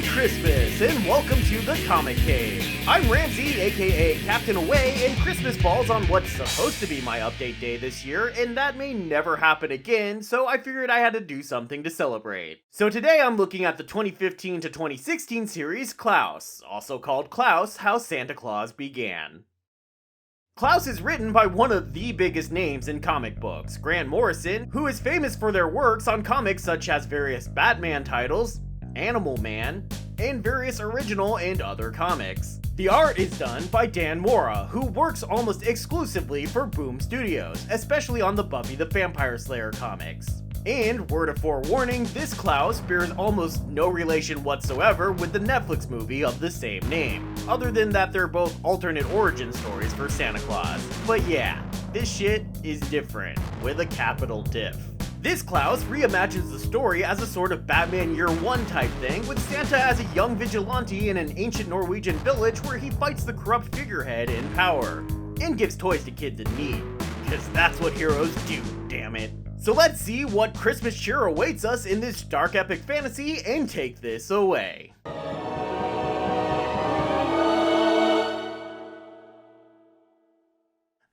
Christmas, and welcome to the Comic Cave. I'm Ramsey, aka Captain Away, and Christmas falls on what's supposed to be my update day this year, and that may never happen again, so I figured I had to do something to celebrate. So today I'm looking at the 2015 to 2016 series Klaus, also called Klaus, How Santa Claus Began. Klaus is written by one of the biggest names in comic books, Grant Morrison, who is famous for their works on comics such as various Batman titles, Animal Man, and various original and other comics. The art is done by Dan Mora, who works almost exclusively for Boom Studios, especially on the Buffy the Vampire Slayer comics. And, word of forewarning, this Klaus bears almost no relation whatsoever with the Netflix movie of the same name, other than that they're both alternate origin stories for Santa Claus. But yeah, this shit is different, with a capital diff. This Klaus reimagines the story as a sort of Batman Year One type thing, with Santa as a young vigilante in an ancient Norwegian village where he fights the corrupt figurehead in power, and gives toys to kids in need, because that's what heroes do, damn it. So let's see what Christmas cheer awaits us in this dark epic fantasy and take this away.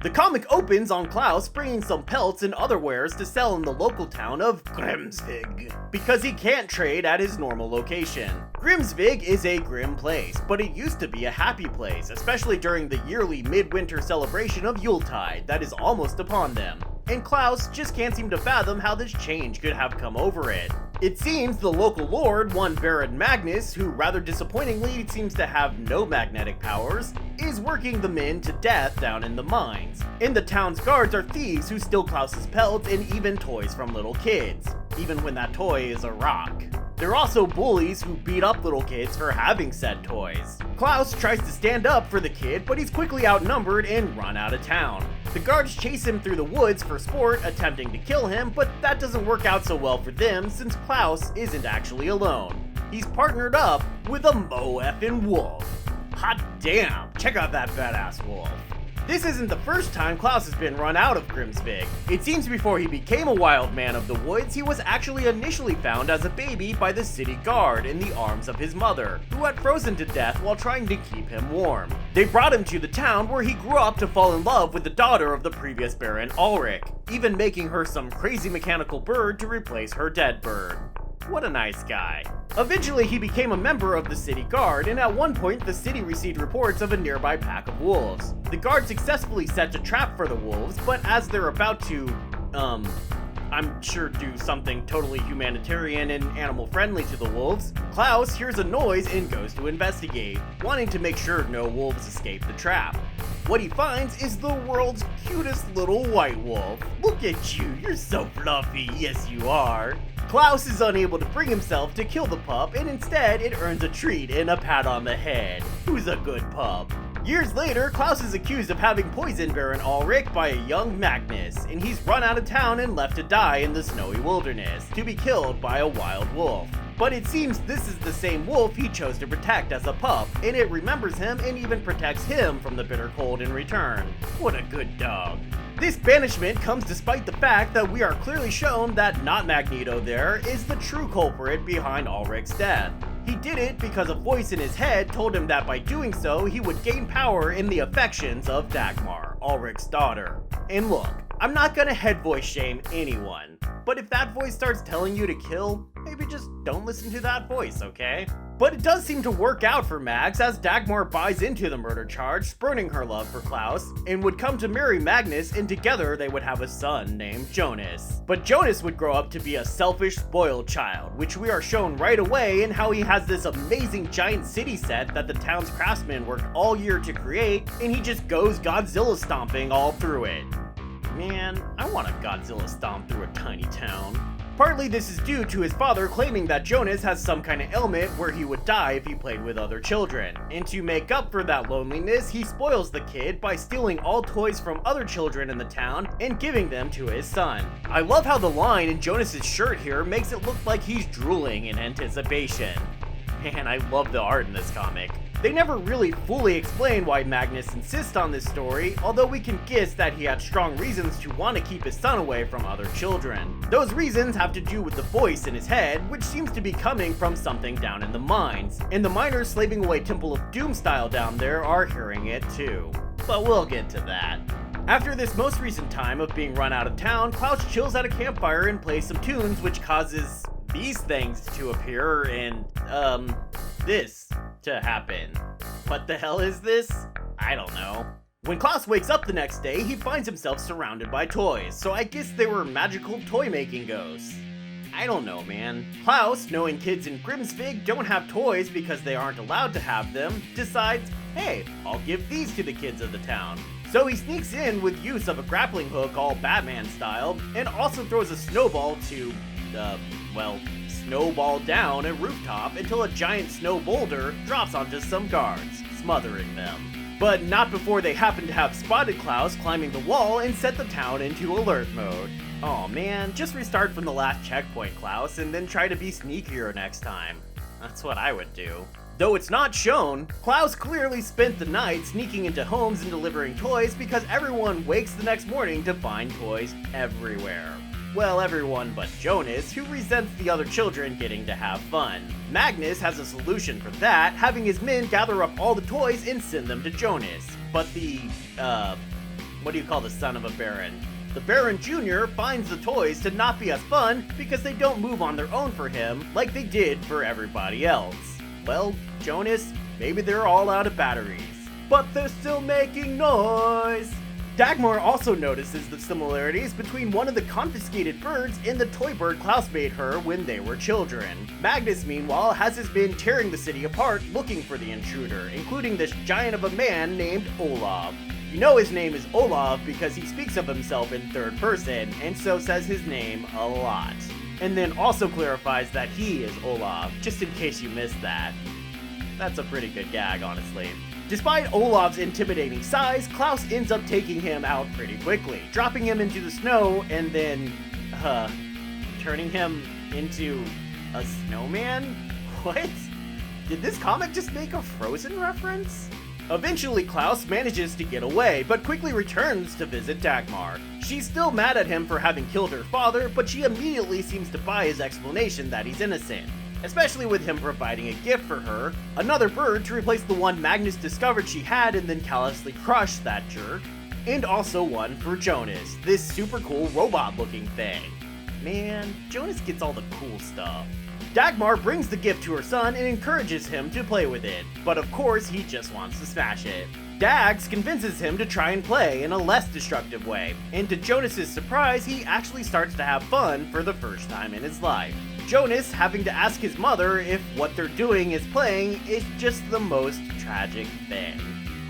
The comic opens on Klaus bringing some pelts and other wares to sell in the local town of Grimsvig, because he can't trade at his normal location. Grimsvig is a grim place, but it used to be a happy place, especially during the yearly midwinter celebration of Yuletide that is almost upon them. And Klaus just can't seem to fathom how this change could have come over it. It seems the local lord, one Baron Magnus, who rather disappointingly seems to have no magnetic powers, is working the men to death down in the mines. And the town's guards are thieves who steal Klaus's pelts and even toys from little kids, even when that toy is a rock. They're also bullies who beat up little kids for having said toys. Klaus tries to stand up for the kid, but he's quickly outnumbered and run out of town. The guards chase him through the woods for sport, attempting to kill him, but that doesn't work out so well for them since Klaus isn't actually alone. He's partnered up with a mo-effing wolf. Hot damn, check out that badass wolf. This isn't the first time Klaus has been run out of Grimsvig. It seems before he became a wild man of the woods, he was actually initially found as a baby by the city guard in the arms of his mother, who had frozen to death while trying to keep him warm. They brought him to the town where he grew up to fall in love with the daughter of the previous Baron Ulrich, even making her some crazy mechanical bird to replace her dead bird. What a nice guy. Eventually, he became a member of the city guard, and at one point, the city received reports of a nearby pack of wolves. The guard successfully set a trap for the wolves, but as they're about to, I'm sure do something totally humanitarian and animal-friendly to the wolves, Klaus hears a noise and goes to investigate, wanting to make sure no wolves escape the trap. What he finds is the world's cutest little white wolf. Look at you, you're so fluffy, yes you are. Klaus is unable to bring himself to kill the pup, and instead it earns a treat and a pat on the head. Who's a good pup? Years later, Klaus is accused of having poisoned Baron Ulrich by a young Magnus, and he's run out of town and left to die in the snowy wilderness, to be killed by a wild wolf. But it seems this is the same wolf he chose to protect as a pup, and it remembers him and even protects him from the bitter cold in return. What a good dog. This banishment comes despite the fact that we are clearly shown that not Magneto there is the true culprit behind Ulrich's death. He did it because a voice in his head told him that by doing so, he would gain power in the affections of Dagmar, Ulrich's daughter. And look, I'm not gonna head voice shame anyone, but if that voice starts telling you to kill, maybe just don't listen to that voice, okay? But it does seem to work out for Mags as Dagmar buys into the murder charge, spurning her love for Klaus, and would come to marry Magnus, and together they would have a son named Jonas. But Jonas would grow up to be a selfish, spoiled child, which we are shown right away in how he has this amazing giant city set that the town's craftsmen worked all year to create, and he just goes Godzilla stomping all through it. Man, I want a Godzilla stomp through a tiny town. Partly this is due to his father claiming that Jonas has some kind of ailment where he would die if he played with other children. And to make up for that loneliness, he spoils the kid by stealing all toys from other children in the town and giving them to his son. I love how the line in Jonas's shirt here makes it look like he's drooling in anticipation. Man, I love the art in this comic. They never really fully explain why Magnus insists on this story, although we can guess that he had strong reasons to want to keep his son away from other children. Those reasons have to do with the voice in his head, which seems to be coming from something down in the mines, and the miners slaving away Temple of Doom style down there are hearing it too. But we'll get to that. After this most recent time of being run out of town, Klaus chills at a campfire and plays some tunes, which causes these things to appear and, this to happen. What the hell is this? I don't know. When Klaus wakes up the next day, he finds himself surrounded by toys, so I guess they were magical toy-making ghosts. I don't know, man. Klaus, knowing kids in Grimsvig don't have toys because they aren't allowed to have them, decides, hey, I'll give these to the kids of the town. So he sneaks in with use of a grappling hook all Batman style, and also throws a snowball to, snowball down a rooftop until a giant snow boulder drops onto some guards, smothering them. But not before they happen to have spotted Klaus climbing the wall and set the town into alert mode. Aw man, just restart from the last checkpoint, Klaus, and then try to be sneakier next time. That's what I would do. Though it's not shown, Klaus clearly spent the night sneaking into homes and delivering toys because everyone wakes the next morning to find toys everywhere. Well, everyone but Jonas, who resents the other children getting to have fun. Magnus has a solution for that, having his men gather up all the toys and send them to Jonas. But the, what do you call the son of a baron? The Baron Jr. finds the toys to not be as fun because they don't move on their own for him like they did for everybody else. Well, Jonas, maybe they're all out of batteries. But they're still making noise! Dagmar also notices the similarities between one of the confiscated birds and the toy bird Klaus made her when they were children. Magnus, meanwhile, has his men tearing the city apart looking for the intruder, including this giant of a man named Olav. You know his name is Olav because he speaks of himself in third person, and so says his name a lot. And then also clarifies that he is Olav, just in case you missed that. That's a pretty good gag, honestly. Despite Olav's intimidating size, Klaus ends up taking him out pretty quickly, dropping him into the snow and then, turning him into a snowman? What? Did this comic just make a Frozen reference? Eventually, Klaus manages to get away, but quickly returns to visit Dagmar. She's still mad at him for having killed her father, but she immediately seems to buy his explanation that he's innocent. Especially with him providing a gift for her, another bird to replace the one Magnus discovered she had and then callously crushed that jerk, and also one for Jonas, this super cool robot looking thing. Man, Jonas gets all the cool stuff. Dagmar brings the gift to her son and encourages him to play with it, but of course he just wants to smash it. Dags convinces him to try and play in a less destructive way, and to Jonas's surprise, he actually starts to have fun for the first time in his life. Jonas having to ask his mother if what they're doing is playing is just the most tragic thing.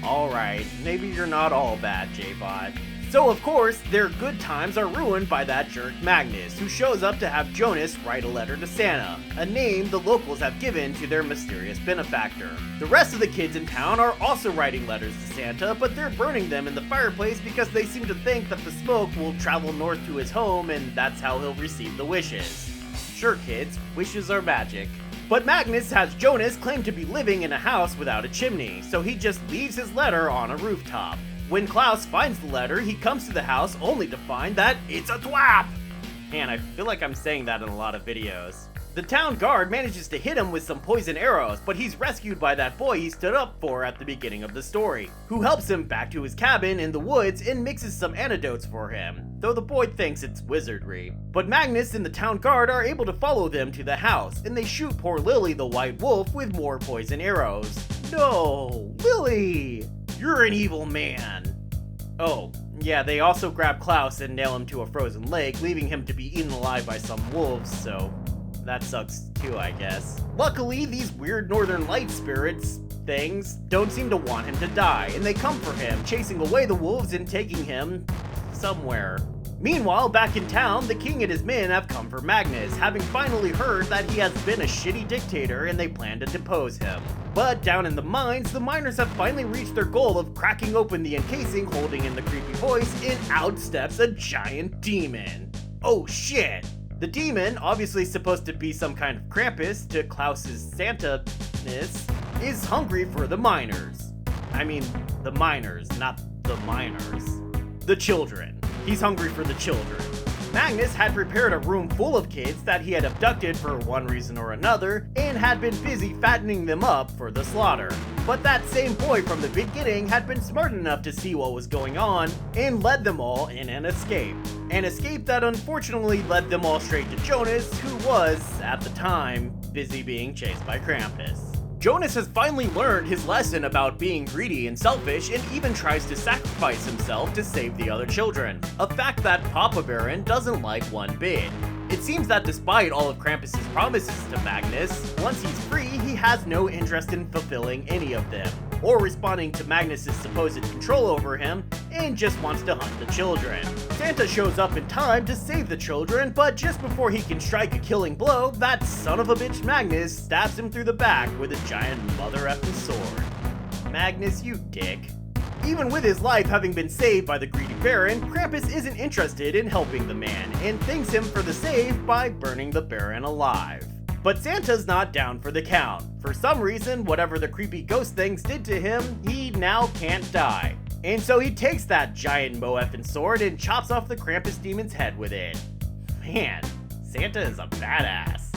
Alright, maybe you're not all bad, J-Bot. So of course, their good times are ruined by that jerk Magnus, who shows up to have Jonas write a letter to Santa, a name the locals have given to their mysterious benefactor. The rest of the kids in town are also writing letters to Santa, but they're burning them in the fireplace because they seem to think that the smoke will travel north to his home and that's how he'll receive the wishes. Sure kids, wishes are magic. But Magnus has Jonas claim to be living in a house without a chimney, so he just leaves his letter on a rooftop. When Klaus finds the letter, he comes to the house only to find that it's a twap! Man, I feel like I'm saying that in a lot of videos. The town guard manages to hit him with some poison arrows, but he's rescued by that boy he stood up for at the beginning of the story, who helps him back to his cabin in the woods and mixes some antidotes for him, though the boy thinks it's wizardry. But Magnus and the town guard are able to follow them to the house, and they shoot poor Lily the white wolf with more poison arrows. No, Lily! You're an evil man! Oh, yeah, they also grab Klaus and nail him to a frozen lake, leaving him to be eaten alive by some wolves, so that sucks too, I guess. Luckily, these weird northern light spirits things don't seem to want him to die, and they come for him, chasing away the wolves and taking him somewhere. Meanwhile, back in town, the king and his men have come for Magnus, having finally heard that he has been a shitty dictator and they plan to depose him. But down in the mines, the miners have finally reached their goal of cracking open the encasing holding in the creepy voice, and out steps a giant demon. Oh shit! The demon, obviously supposed to be some kind of Krampus to Klaus's Santa-ness, is hungry for the minors. I mean, the minors, not the minors. The children. He's hungry for the children. Magnus had prepared a room full of kids that he had abducted for one reason or another, and had been busy fattening them up for the slaughter. But that same boy from the beginning had been smart enough to see what was going on, and led them all in an escape. An escape that unfortunately led them all straight to Jonas, who was, at the time, busy being chased by Krampus. Jonas has finally learned his lesson about being greedy and selfish, and even tries to sacrifice himself to save the other children, a fact that Papa Baron doesn't like one bit. It seems that despite all of Krampus's promises to Magnus, once he's free, he has no interest in fulfilling any of them, or responding to Magnus's supposed control over him, and just wants to hunt the children. Santa shows up in time to save the children, but just before he can strike a killing blow, that son of a bitch Magnus stabs him through the back with a giant mother effing sword. Magnus, you dick. Even with his life having been saved by the greedy Baron, Krampus isn't interested in helping the man, and thanks him for the save by burning the Baron alive. But Santa's not down for the count. For some reason, whatever the creepy ghost things did to him, he now can't die. And so he takes that giant mo-effing sword and chops off the Krampus demon's head with it. Man, Santa is a badass.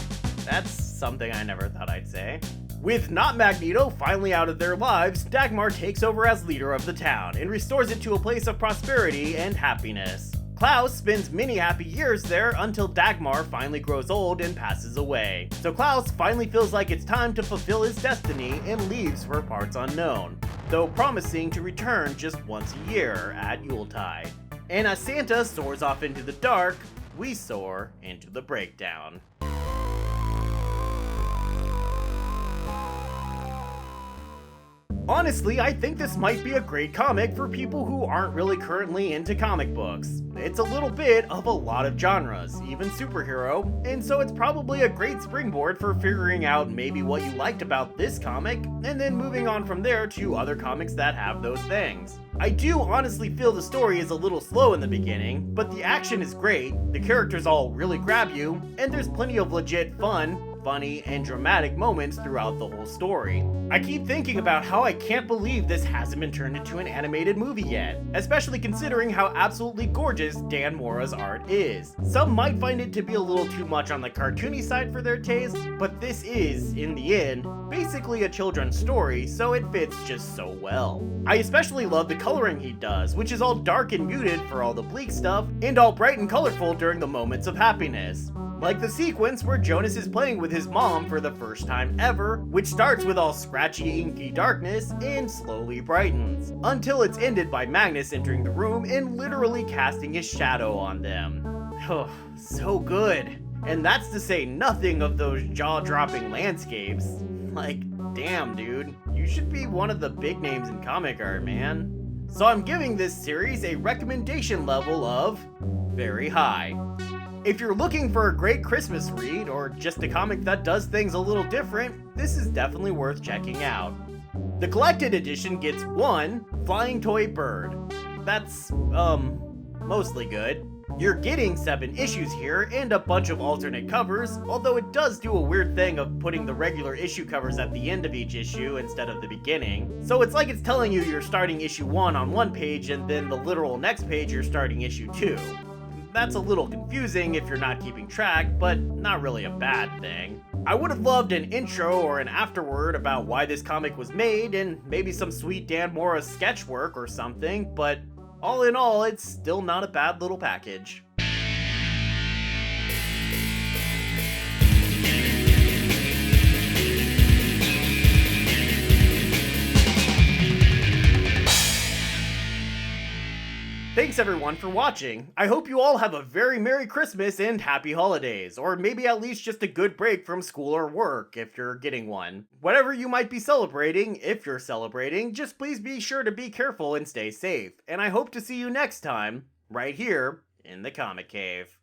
That's something I never thought I'd say. With not Magneto finally out of their lives, Dagmar takes over as leader of the town and restores it to a place of prosperity and happiness. Klaus spends many happy years there until Dagmar finally grows old and passes away. So Klaus finally feels like it's time to fulfill his destiny and leaves for parts unknown, though promising to return just once a year at Yuletide. And as Santa soars off into the dark, we soar into the breakdown. Honestly, I think this might be a great comic for people who aren't really currently into comic books. It's a little bit of a lot of genres, even superhero, and so it's probably a great springboard for figuring out maybe what you liked about this comic, and then moving on from there to other comics that have those things. I do honestly feel the story is a little slow in the beginning, but the action is great, the characters all really grab you, and there's plenty of legit fun, funny, and dramatic moments throughout the whole story. I keep thinking about how I can't believe this hasn't been turned into an animated movie yet, especially considering how absolutely gorgeous Dan Mora's art is. Some might find it to be a little too much on the cartoony side for their taste, but this is, in the end, basically a children's story, so it fits just so well. I especially love the coloring he does, which is all dark and muted for all the bleak stuff, and all bright and colorful during the moments of happiness. Like the sequence where Jonas is playing with his mom for the first time ever, which starts with all scratchy, inky darkness and slowly brightens, until it's ended by Magnus entering the room and literally casting his shadow on them. Oh, so good. And that's to say nothing of those jaw-dropping landscapes. Like, damn dude, you should be one of the big names in comic art, man. So I'm giving this series a recommendation level of very high. If you're looking for a great Christmas read, or just a comic that does things a little different, this is definitely worth checking out. The collected edition gets one flying toy bird. That's, mostly good. You're getting 7 issues here and a bunch of alternate covers, although it does do a weird thing of putting the regular issue covers at the end of each issue instead of the beginning. So it's like it's telling you you're starting issue 1 on one page and then the literal next page you're starting issue 2. That's a little confusing if you're not keeping track, but not really a bad thing. I would have loved an intro or an afterword about why this comic was made, and maybe some sweet Dan Mora sketch work or something, but all in all, it's still not a bad little package. Thanks everyone for watching. I hope you all have a very Merry Christmas and Happy Holidays, or maybe at least just a good break from school or work if you're getting one. Whatever you might be celebrating, if you're celebrating, just please be sure to be careful and stay safe. And I hope to see you next time, right here in the Comic Cave.